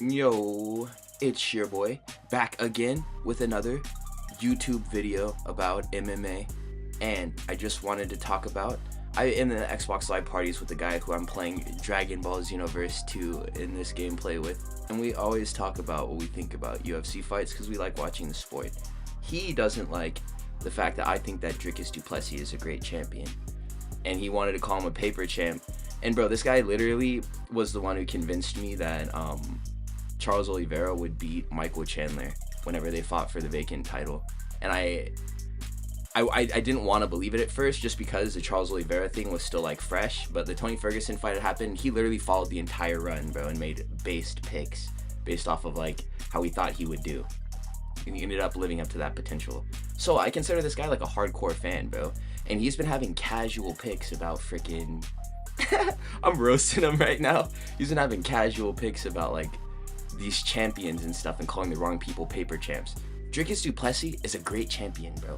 Yo, it's your boy, back again with another YouTube video about MMA, and I just wanted to talk about, I am in the Xbox Live parties with the guy who I'm playing Dragon Ball Xenoverse 2 in this gameplay with, and we always talk about what we think about UFC fights because we like watching the sport. He doesn't like the fact that I think that Dricus du Plessis is a great champion, and he wanted to call him a paper champ. And bro, this guy literally was the one who convinced me that Charles Oliveira would beat Michael Chandler whenever they fought for the vacant title. And I didn't want to believe it at first just because the Charles Oliveira thing was still like fresh, but the Tony Ferguson fight had happened. He literally followed the entire run, bro, and made based picks based off of like how he thought he would do. And he ended up living up to that potential. So I consider this guy like a hardcore fan, bro. And he's been having casual picks about freaking I'm roasting him right now. He's been having casual picks about like these champions and stuff and calling the wrong people paper champs. Dricus du Plessis is a great champion, bro.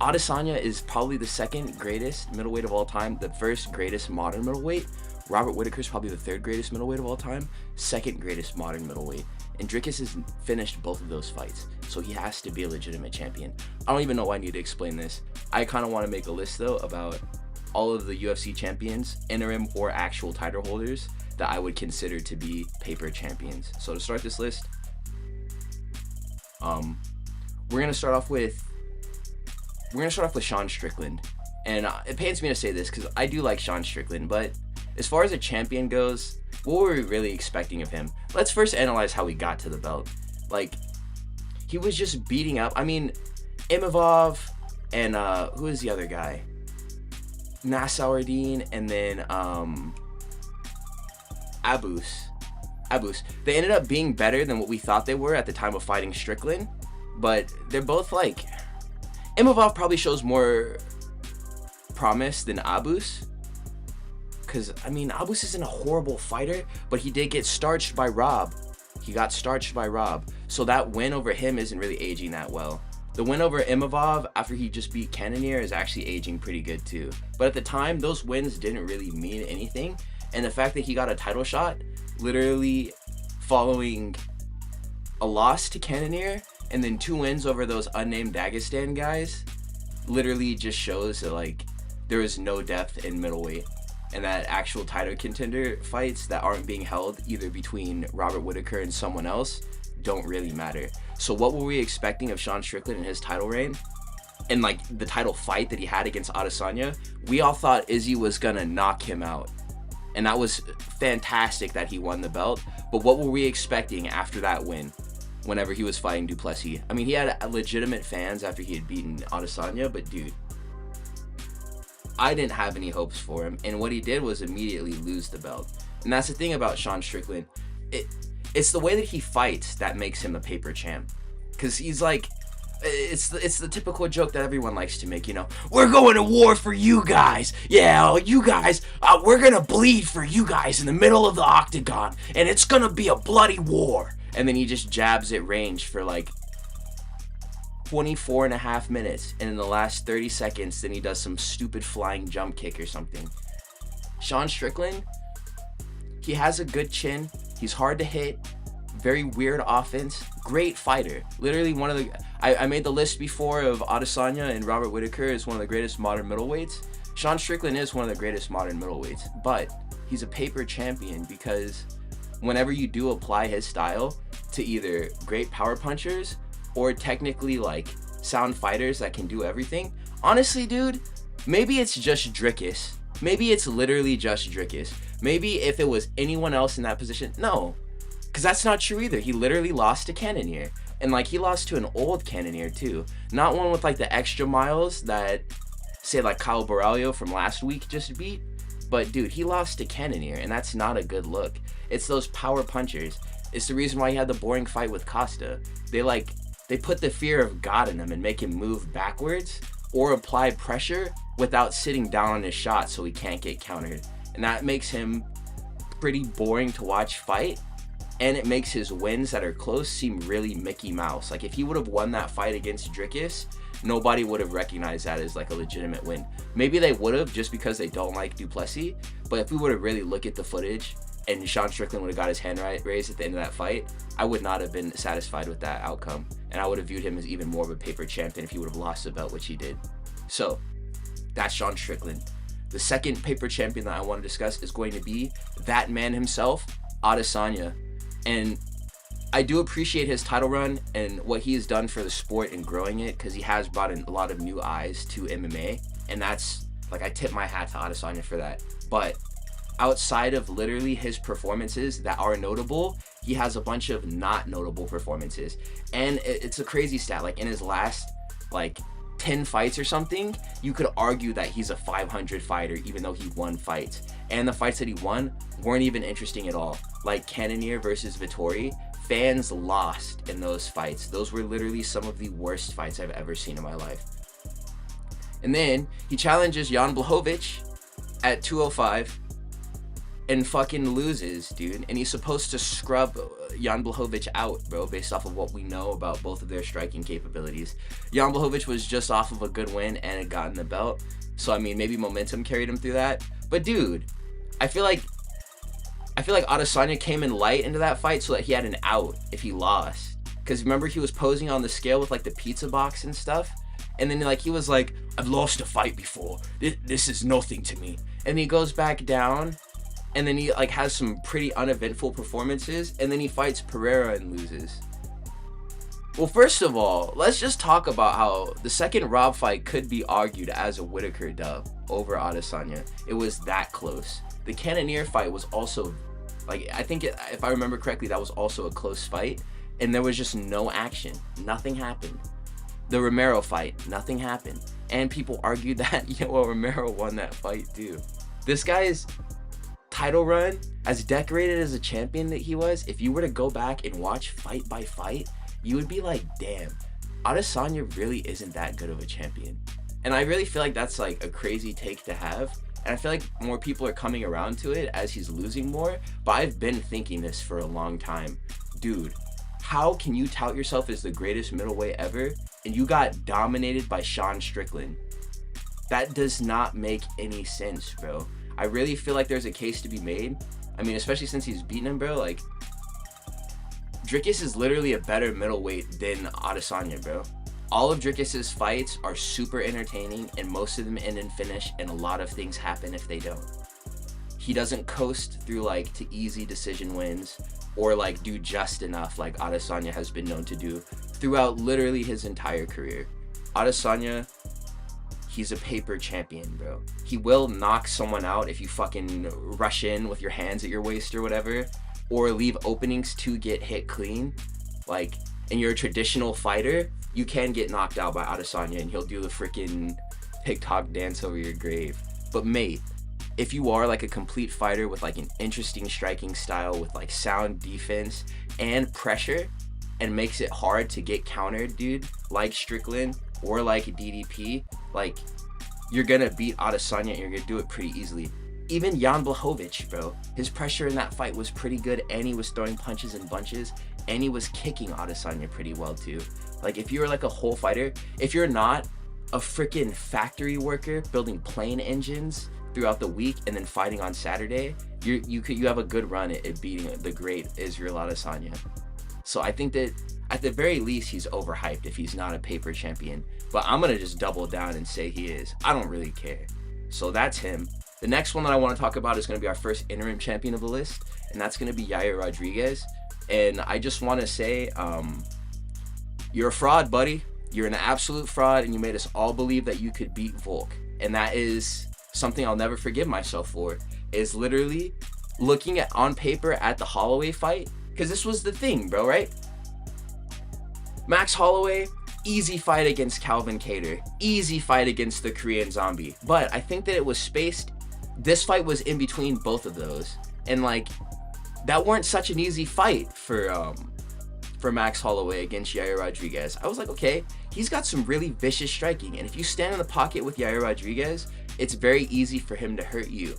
Adesanya is probably the second greatest middleweight of all time, the first greatest modern middleweight. Robert Whittaker is probably the third greatest middleweight of all time, second greatest modern middleweight. And Dricus has finished both of those fights, so he has to be a legitimate champion. I don't even know why I need to explain this. I kind of want to make a list though about all of the UFC champions, interim or actual title holders, that I would consider to be paper champions. So to start this list, we're gonna start off with Sean Strickland, and it pains me to say this because I do like Sean Strickland, but as far as a champion goes, what were we really expecting of him? Let's first analyze how he got to the belt. Like, he was just beating up. I mean, Imavov and who is the other guy? Nassourdine, and then Abus. They ended up being better than what we thought they were at the time of fighting Strickland, but they're both like, Imavov probably shows more promise than Abus, because I mean, Abus isn't a horrible fighter, but he did get starched by Rob. So that win over him isn't really aging that well. The win over Imavov after he just beat Cannonier is actually aging pretty good too. But at the time, those wins didn't really mean anything. And the fact that he got a title shot literally following a loss to Cannonier and then 2 wins over those unnamed Dagestan guys literally just shows that like there is no depth in middleweight, and that actual title contender fights that aren't being held either between Robert Whittaker and someone else don't really matter. So what were we expecting of Sean Strickland in his title reign? And like the title fight that he had against Adesanya, we all thought Izzy was gonna knock him out. And that was fantastic that he won the belt. But what were we expecting after that win whenever he was fighting du Plessis? I mean, he had legitimate fans after he had beaten Adesanya, but dude, I didn't have any hopes for him. And what he did was immediately lose the belt. And that's the thing about Sean Strickland. It's the way that he fights that makes him a paper champ. Because he's like, it's the typical joke that everyone likes to make, you know. We're going to war for you guys. Yeah, you guys, we're going to bleed for you guys in the middle of the octagon. And it's going to be a bloody war. And then he just jabs at range for like 24.5 minutes. And in the last 30 seconds, then he does some stupid flying jump kick or something. Sean Strickland, he has a good chin. He's hard to hit, very weird offense, great fighter. Literally one of the, I made the list before of Adesanya and Robert Whittaker as one of the greatest modern middleweights. Sean Strickland is one of the greatest modern middleweights, but he's a paper champion because whenever you do apply his style to either great power punchers or technically like sound fighters that can do everything, honestly, dude, maybe it's just Dricus. Maybe it's literally just Dricus. Maybe if it was anyone else in that position, no. Because that's not true either. He literally lost to Cannonier. And like he lost to an old Cannonier too. Not one with like the extra miles that say like Kyle Borralho from last week just beat. But dude, he lost to Cannonier and that's not a good look. It's those power punchers. It's the reason why he had the boring fight with Costa. They put the fear of God in him and make him move backwards or apply pressure without sitting down on his shot so he can't get countered. And that makes him pretty boring to watch fight. And it makes his wins that are close seem really Mickey Mouse. Like if he would have won that fight against Dricus, nobody would have recognized that as like a legitimate win. Maybe they would have just because they don't like du Plessis. But if we were to really look at the footage, and Sean Strickland would have got his hand raised at the end of that fight, I would not have been satisfied with that outcome. And I would have viewed him as even more of a paper champion if he would have lost the belt, which he did. So, that's Sean Strickland. The second paper champion that I want to discuss is going to be that man himself, Adesanya. And I do appreciate his title run and what he has done for the sport and growing it, because he has brought in a lot of new eyes to MMA. And that's, like, I tip my hat to Adesanya for that. But outside of literally his performances that are notable, he has a bunch of not notable performances. And it's a crazy stat. Like, in his last, like, 10 fights or something, you could argue that he's a 500 fighter even though he won fights. And the fights that he won weren't even interesting at all. Like Cannonier versus Vettori, fans lost in those fights. Those were literally some of the worst fights I've ever seen in my life. And then he challenges Jan Blachowicz at 205 and fucking loses, dude. And he's supposed to scrub Jan Blachowicz out, bro, based off of what we know about both of their striking capabilities. Jan Blachowicz was just off of a good win and had gotten the belt. So, I mean, maybe momentum carried him through that. But, dude, I feel like Adesanya came in light into that fight so that he had an out if he lost. Because remember, he was posing on the scale with, like, the pizza box and stuff. And then, like, he was like, I've lost a fight before. This is nothing to me. And he goes back down. And then he, like, has some pretty uneventful performances. And then he fights Pereira and loses. Well, first of all, let's just talk about how the second Rob fight could be argued as a Whitaker dub over Adesanya. It was that close. The Cannonier fight was also, like, I think if I remember correctly, that was also a close fight. And there was just no action. Nothing happened. The Romero fight, nothing happened. And people argued that, Romero won that fight too. This guy's title run, as decorated as a champion that he was, if you were to go back and watch fight by fight, you would be like, damn, Adesanya really isn't that good of a champion. And I really feel like that's, like, a crazy take to have. And I feel like more people are coming around to it as he's losing more. But I've been thinking this for a long time. Dude, how can you tout yourself as the greatest middleweight ever and you got dominated by Sean Strickland? That does not make any sense, bro. I really feel like there's a case to be made. I mean, especially since he's beaten him, bro. Like, Dricus is literally a better middleweight than Adesanya, bro. All of Dricus's fights are super entertaining, and most of them end in finish, and a lot of things happen if they don't. He doesn't coast through, like, to easy decision wins or, like, do just enough like Adesanya has been known to do throughout literally his entire career. Adesanya, he's a paper champion, bro. He will knock someone out if you fucking rush in with your hands at your waist or whatever, or leave openings to get hit clean. Like, and you're a traditional fighter, you can get knocked out by Adesanya and he'll do the freaking TikTok dance over your grave. But mate, if you are, like, a complete fighter with, like, an interesting striking style with, like, sound defense and pressure, and makes it hard to get countered, dude, like Strickland or like DDP, like, you're gonna beat Adesanya and you're gonna do it pretty easily. Even Jan Blachowicz, bro, his pressure in that fight was pretty good, and he was throwing punches and bunches, and he was kicking Adesanya pretty well too. Like, if you're, like, a whole fighter, if you're not a freaking factory worker building plane engines throughout the week and then fighting on Saturday, you have a good run at beating the great Israel Adesanya. So I think that at the very least he's overhyped if he's not a paper champion. But I'm gonna just double down and say he is. I don't really care. So that's him. The next one that I want to talk about is going to be our first interim champion of the list, and that's going to be Yair Rodriguez. And I just want to say, you're a fraud, buddy. You're an absolute fraud, and you made us all believe that you could beat Volk. And that is something I'll never forgive myself for, is literally looking at on paper at the Holloway fight, because this was the thing, bro, right? Max Holloway, easy fight against Calvin Kattar, easy fight against the Korean Zombie. But I think that it was spaced. This fight was in between both of those, and, like, that weren't such an easy fight for Max Holloway against Yair Rodriguez. I was like, okay, he's got some really vicious striking, and if you stand in the pocket with Yair Rodriguez, it's very easy for him to hurt you,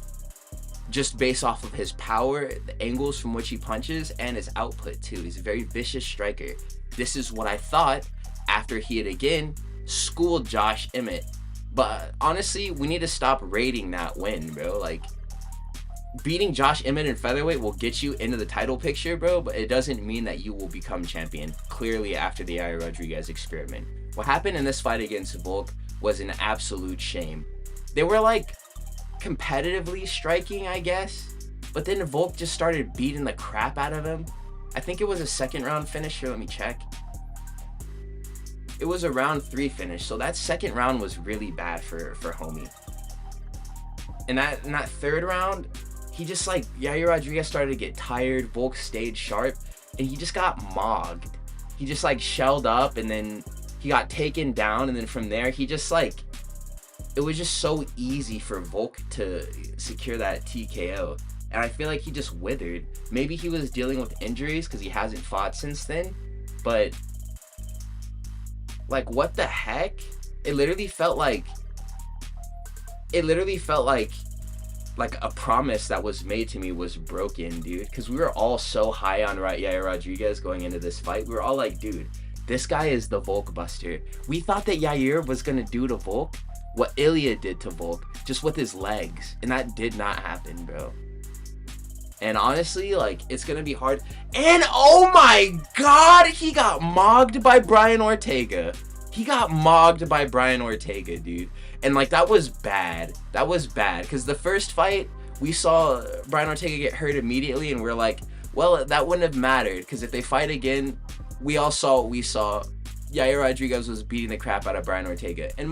just based off of his power, the angles from which he punches, and his output too. He's a very vicious striker. This is what I thought after he had again schooled Josh Emmett. But honestly, we need to stop rating that win, bro. Like, beating Josh Emmett in featherweight will get you into the title picture, bro, but it doesn't mean that you will become champion, clearly after the Yair Rodriguez experiment. What happened in this fight against Volk was an absolute shame. They were like competitively striking, I guess, but then Volk just started beating the crap out of him. I think it was a second round finish. Here, let me check. It was a round 3 finish, so that second round was really bad for homie. In that third round, he just like, Yair Rodriguez started to get tired, Volk stayed sharp, and he just got mogged. He just like shelled up, and then he got taken down, and then from there, he just like, it was just so easy for Volk to secure that TKO. And I feel like he just withered. Maybe he was dealing with injuries because he hasn't fought since then, but like, what the heck? It literally felt like a promise that was made to me was broken, dude. Because we were all so high on Yair Rodriguez going into this fight. We were all like, dude, this guy is the Volk buster. We thought that Yair was gonna do to Volk what Ilya did to Volk, just with his legs, and that did not happen, bro. And honestly, like, it's gonna be hard. And oh my god, he got mogged by Brian Ortega. He got mogged by Brian Ortega, dude. And like, that was bad. That was bad. Because the first fight, we saw Brian Ortega get hurt immediately, and we're like, well, that wouldn't have mattered. Because if they fight again, we all saw what we saw. Yair Rodriguez was beating the crap out of Brian Ortega. And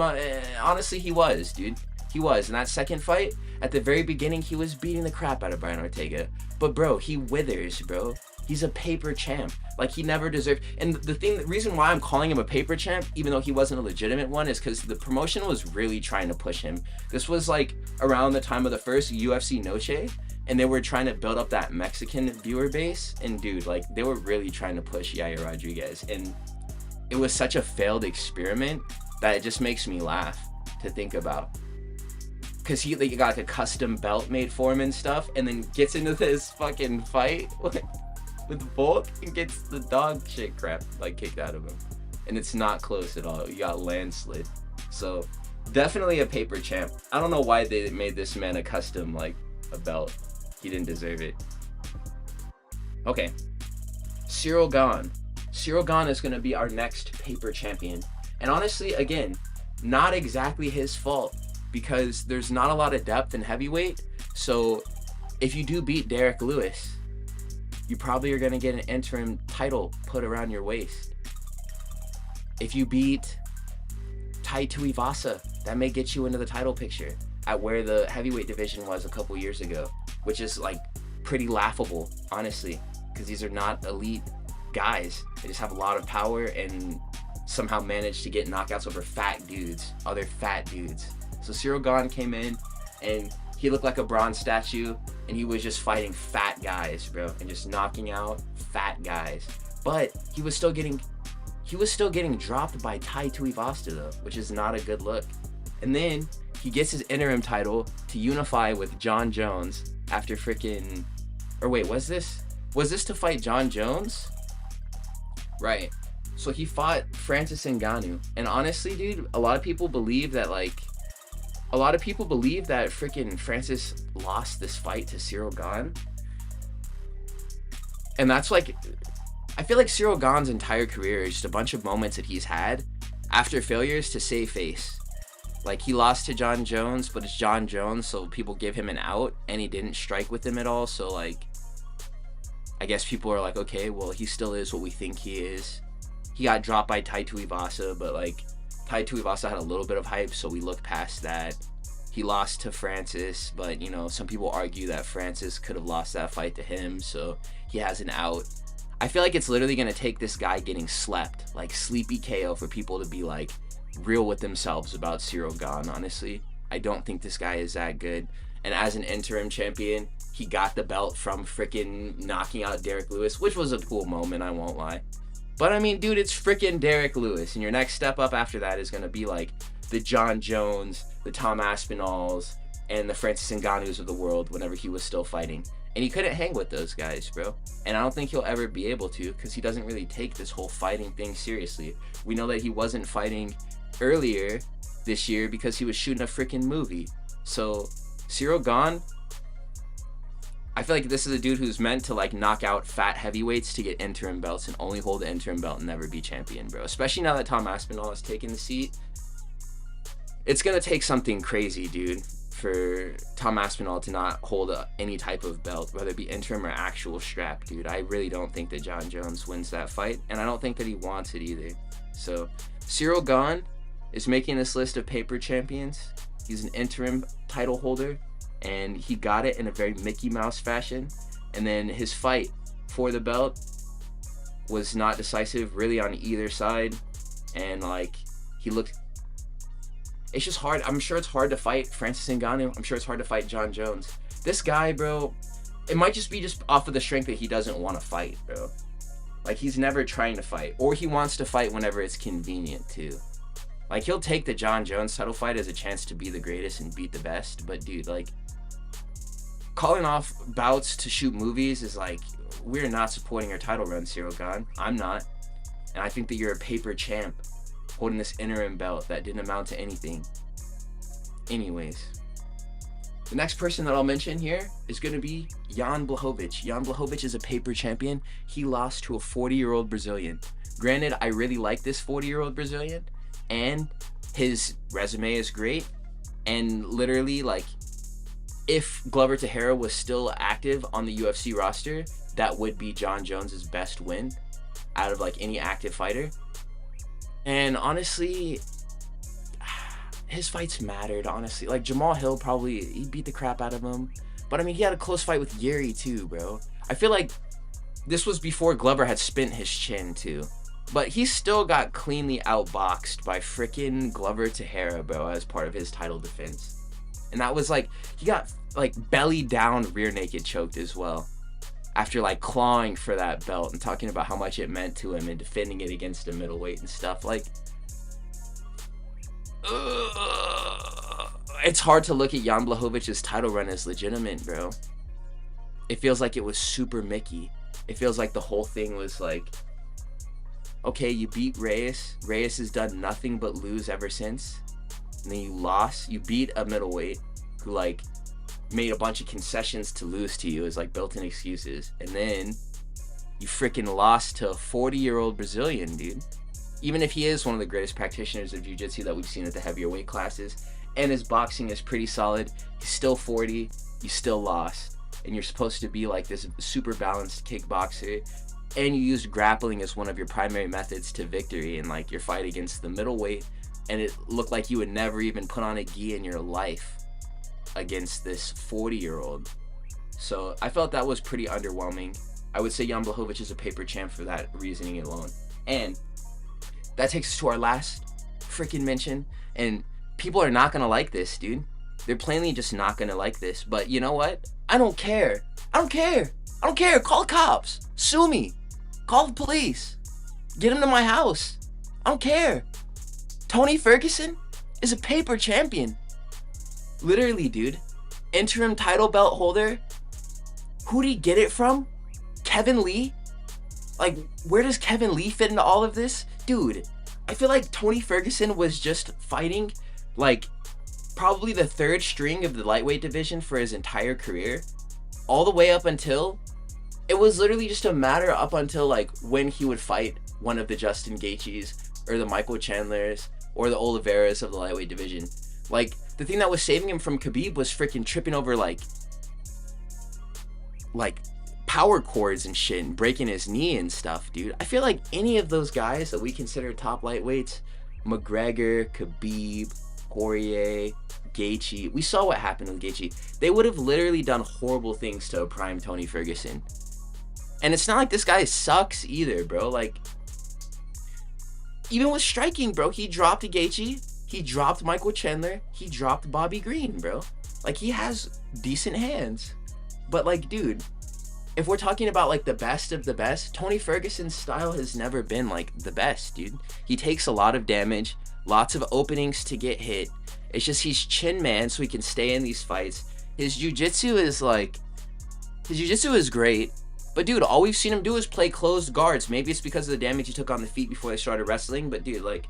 honestly, he was, dude. He was. In that second fight, at the very beginning, he was beating the crap out of Brian Ortega. But bro, he withers, bro. He's a paper champ. Like, he never deserved. And the reason why I'm calling him a paper champ, even though he wasn't a legitimate one, is because the promotion was really trying to push him. This was like around the time of the first UFC Noche, and they were trying to build up that Mexican viewer base. And dude, like, they were really trying to push Yair Rodriguez. And it was such a failed experiment that it just makes me laugh to think about. Because he like, got like a custom belt made for him and stuff, and then gets into this fucking fight with Volk and gets the dog shit crap like kicked out of him. And it's not close at all. You got landslid. So definitely a paper champ. I don't know why they made this man a custom, like, a belt. He didn't deserve it. Okay. Ciryl Gane. Ciryl Gane is going to be our next paper champion. And honestly, again, not exactly his fault, because there's not a lot of depth in heavyweight. So if you do beat Derek Lewis, you probably are going to get an interim title put around your waist. If you beat Tai Tuivasa, that may get you into the title picture at where the heavyweight division was a couple years ago, which is like pretty laughable, honestly, because these are not elite guys. They just have a lot of power and somehow managed to get knockouts over fat dudes, other fat dudes. So Ciryl Gane came in and he looked like a bronze statue, and he was just fighting fat guys, bro, and just knocking out fat guys. But he was still getting dropped by Tai Tuivasa though, which is not a good look. And then he gets his interim title to unify with John Jones after freaking, or wait, was this to fight John Jones? Right. So he fought Francis Ngannou, and honestly, dude, a lot of people believe that freaking Francis lost this fight to Ciryl Gane. And that's like, I feel like Ciryl Gane's entire career is just a bunch of moments that he's had after failures to save face. Like, he lost to John Jones, but it's John Jones, so people give him an out, and he didn't strike with them at all. So like, I guess people are like, okay, well, he still is what we think he is. He got dropped by Tai Tuivasa, but like, Tai Tuivasa had a little bit of hype, so we look past that. He lost to Francis, but you know, some people argue that Francis could have lost that fight to him, so he has an out. I feel like it's literally going to take this guy getting slept, like sleepy KO, for people to be like real with themselves about Ciryl Gane, honestly. I don't think this guy is that good. And as an interim champion, he got the belt from freaking knocking out Derek Lewis, which was a cool moment, I won't lie. But I mean, dude, it's freaking Derek Lewis, and your next step up after that is going to be like the John Jones, the Tom Aspinalls, and the Francis Ngannous of the world whenever he was still fighting. And he couldn't hang with those guys, bro. And I don't think he'll ever be able to, because he doesn't really take this whole fighting thing seriously. We know that he wasn't fighting earlier this year because he was shooting a freaking movie. So Ciryl Gane, I feel like this is a dude who's meant to like knock out fat heavyweights to get interim belts and only hold the interim belt and never be champion, bro. Especially now that Tom Aspinall has taken the seat. It's gonna take something crazy, dude, for Tom Aspinall to not hold any type of belt, whether it be interim or actual strap, dude. I really don't think that Jon Jones wins that fight, and I don't think that he wants it either. So Ciryl Gane is making this list of paper champions. He's an interim title holder, and he got it in a very Mickey Mouse fashion. And then his fight for the belt was not decisive really on either side, and like he looked, it's just hard. I'm sure it's hard to fight Francis Ngannou. I'm sure it's hard to fight Jon Jones. This guy, bro, it might just be just off of the strength that he doesn't want to fight, bro. Like, he's never trying to fight, or he wants to fight whenever it's convenient too. Like, he'll take the Jon Jones title fight as a chance to be the greatest and beat the best, but dude, like, calling off bouts to shoot movies is like, we're not supporting your title run, Ciryl Gane. I'm not. And I think that you're a paper champ holding this interim belt that didn't amount to anything. Anyways, the next person that I'll mention here is going to be Jan Blachowicz. Jan Blachowicz is a paper champion. He lost to a 40-year-old Brazilian. Granted, I really like this 40-year-old Brazilian, and his resume is great. And literally, like, if Glover Teixeira was still active on the UFC roster, that would be Jon Jones's best win out of like any active fighter. And honestly, his fights mattered, honestly. Like, Jamal Hill probably, he beat the crap out of him. But I mean, he had a close fight with Yuri too, bro. I feel like this was before Glover had spent his chin too. But he still got cleanly outboxed by freaking Glover Teixeira, bro, as part of his title defense. And that was like, he got like belly down, rear naked choked as well, after like clawing for that belt and talking about how much it meant to him and defending it against a middleweight and stuff. Like, it's hard to look at Jan Blachowicz's title run as legitimate, bro. It feels like it was super Mickey. It feels like the whole thing was like, okay, you beat Reyes. Reyes has done nothing but lose ever since. And then you lost. You beat a middleweight who like made a bunch of concessions to lose to you as like built-in excuses. And then you freaking lost to a 40-year-old Brazilian, dude. Even if he is one of the greatest practitioners of jiu-jitsu that we've seen at the heavier weight classes, and his boxing is pretty solid, he's still 40, you still lost. And you're supposed to be like this super balanced kickboxer, and you used grappling as one of your primary methods to victory in like your fight against the middleweight, and it looked like you would never even put on a gi in your life against this 40-year-old. So I felt that was pretty underwhelming. I would say Jan Blachowicz is a paper champ for that reasoning alone. And that takes us to our last freaking mention, and people are not gonna like this, dude. They're plainly just not gonna like this, but you know what? I don't care. I don't care. I don't care. Call the cops. Sue me. Call the police. Get him to my house. I don't care. Tony Ferguson is a paper champion. Literally, dude. Interim title belt holder. Who did he get it from? Kevin Lee? Like, where does Kevin Lee fit into all of this? Dude, I feel like Tony Ferguson was just fighting like probably the third string of the lightweight division for his entire career, all the way up until, it was literally just a matter up until like when he would fight one of the Justin Gaethjes or the Michael Chandlers or the Oliveras of the lightweight division. Like, the thing that was saving him from Khabib was freaking tripping over like power cords and shit and breaking his knee and stuff, dude. I feel like any of those guys that we consider top lightweights, McGregor, Khabib, Poirier, Gaethje, we saw what happened with Gaethje. They would have literally done horrible things to a prime Tony Ferguson. And it's not like this guy sucks either, bro. Like, even with striking, bro, he dropped a Gaethje, he dropped Michael Chandler, he dropped Bobby Green, bro. Like, he has decent hands. But like, dude, if we're talking about like the best of the best, Tony Ferguson's style has never been like the best, dude. He takes a lot of damage, lots of openings to get hit. It's just he's chin man so he can stay in these fights. His jiu-jitsu is great, but dude, all we've seen him do is play closed guards. Maybe it's because of the damage he took on the feet before they started wrestling, but dude, like,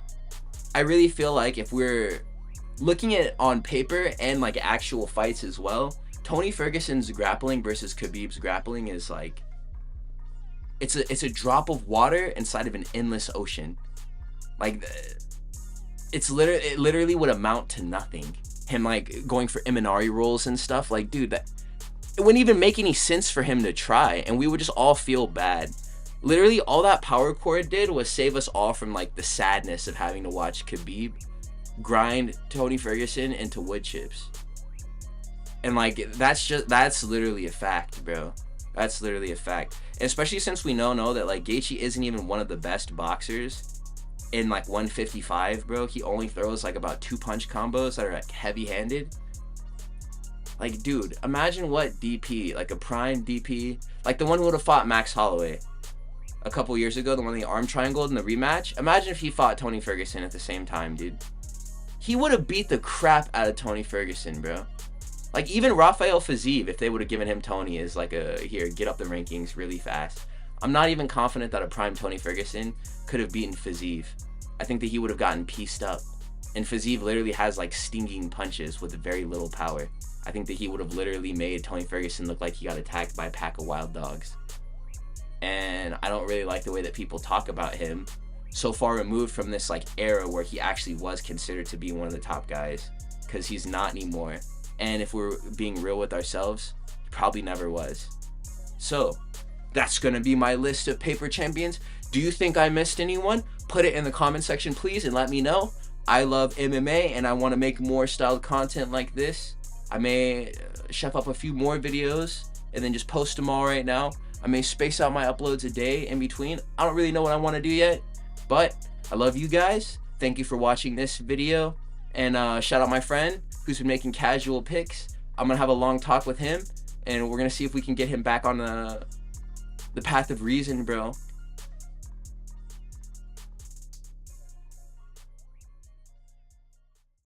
I really feel like if we're looking at it on paper and like actual fights as well, Tony Ferguson's grappling versus Khabib's grappling is like, it's a drop of water inside of an endless ocean. Like, it literally would amount to nothing. Him like going for Imanari rolls and stuff. Like, dude, that it wouldn't even make any sense for him to try, and we would just all feel bad. Literally, all that power core did was save us all from like the sadness of having to watch Khabib grind Tony Ferguson into wood chips. And like, that's literally a fact, bro. That's literally a fact. And especially since we know that like Gaethje isn't even one of the best boxers in like 155, bro. He only throws like about 2 punch combos that are like heavy-handed. Like, dude, imagine what DP, like a prime DP, like the one who would have fought Max Holloway a couple years ago, the one the arm triangled in the rematch. Imagine if he fought Tony Ferguson at the same time, dude. He would have beat the crap out of Tony Ferguson, bro. Like, even Rafael Fiziev, if they would have given him Tony as like a, here, get up the rankings really fast. I'm not even confident that a prime Tony Ferguson could have beaten Fiziev. I think that he would have gotten pieced up. And Fiziev literally has like stinging punches with very little power. I think that he would have literally made Tony Ferguson look like he got attacked by a pack of wild dogs. And I don't really like the way that people talk about him, so far removed from this like era where he actually was considered to be one of the top guys, because he's not anymore. And if we're being real with ourselves, he probably never was. So that's gonna be my list of paper champions. Do you think I missed anyone? Put it in the comment section, please, and let me know. I love MMA and I want to make more styled content like this. I may chef up a few more videos and then just post them all right now. I may space out my uploads a day in between. I don't really know what I want to do yet, but I love you guys. Thank you for watching this video, and shout out my friend who's been making casual picks. I'm gonna have a long talk with him, and we're gonna see if we can get him back on the path of reason, bro.